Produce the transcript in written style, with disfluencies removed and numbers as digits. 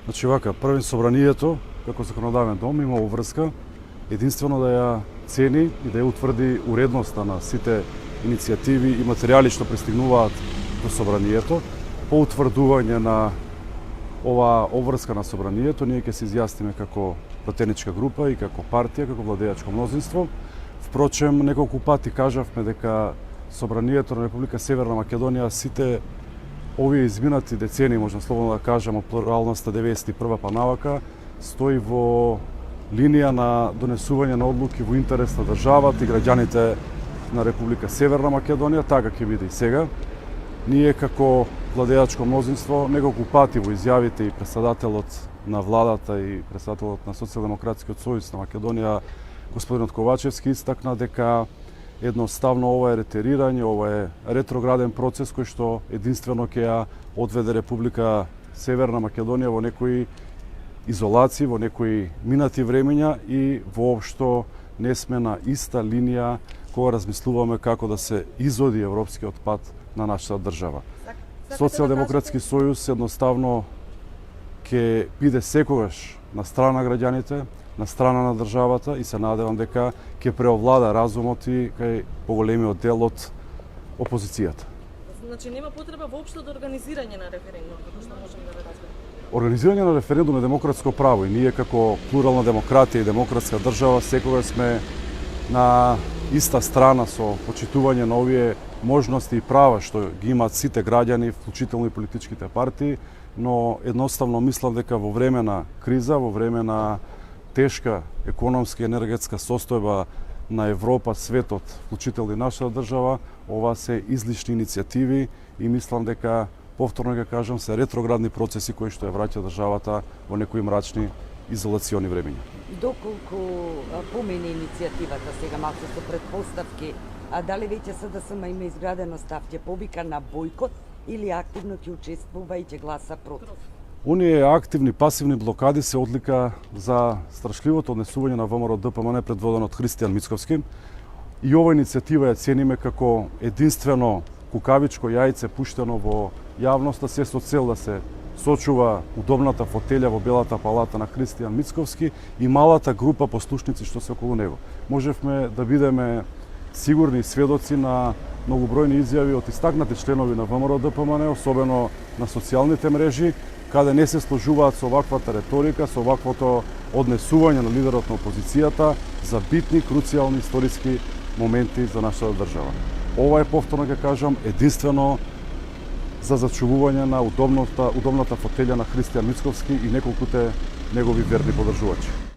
Значи вака, првен собранието, како законодавен дом, има обврска единствено да ја цени и да ја утврди уредноста на сите иницијативи и материјали што пристигнуваат до собранието. По утврдување на оваа обврска на собранието, ние ќе се изјасниме како пратеничка група и како партија, како владеачко мнозинство. Впрочем, неколку пати кажавме дека собранието на Република Северна Македонија сите овие изминати децении, можам слободно да кажам, од плуралноста 91 па навака, стои во линија на донесување на одлуки во интерес на државата и граѓаните на Република Северна Македонија, така ќе биде и сега. Ние како владеачко мнозинство неколку пати во изјавите и председателот на владата и председателот на Социјалдемократскиот сојуз на Македонија, господинот Ковачевски, истакна дека едноставно ова е ретерирање, ова е ретрограден процес кој што единствено ќе ја одведе Република Северна Македонија во некои изолации, во некои минати времења и воопшто не сме на иста линија кога размислуваме како да се изоди европскиот пат на нашата држава. Социјалдемократски сојуз едноставно ќе биде секогаш на страна граѓаните, на страна на државата и се надевам дека ќе преовлада разумот и кај поголемиот дел од опозицијата. Значи нема потреба воопшто до организирање на референдум, како што можеме да разбереме. Организирање на референдум е демократско право и ние како плурална демократија и демократска држава секогаш сме на иста страна со почитување на овие можности и права што ги имаат сите граѓани, вклучително и политичките партии, но едноставно мислам дека во време на криза, во време на тешка економска и енергетска состојба на Европа, светот, вклучително и нашата држава, ова се излишни иницијативи и мислам дека повторно ќе кажам се ретроградни процеси кои што ја враќа државата во некои мрачни изолациони времења. Доколку помине иницијативата сега малку со предпоставки, а дали веќе СДСМ има изградено став, ќе повика на бојкот или активно ќе учествува и ќе гласа против? Оние активни пасивни блокади се одлика за страшливото однесување на ВМРО ДПМН предводено од Христијан Мицковски. И ова иницијатива ја цениме како единствено кукавичко јајце пуштено во јавноста се со цел да се сочува удобната фотелја во Белата палата на Христијан Мицковски и малата група послушници што се околу него. Можевме да бидеме сигурни сведоци на многобројни изјави од истакнати членови на ВМРО ДПМН, особено на социјалните мрежи, каде не се сложуваат со оваквата реторика, со оваквото однесување на лидерот на опозицијата за битни, круцијални историски моменти за нашата држава. Ова е, повторно ќе кажам, единствено за зачувување на удобната фотелја на Христијан Мицковски и неколкуте негови верни подржувачи.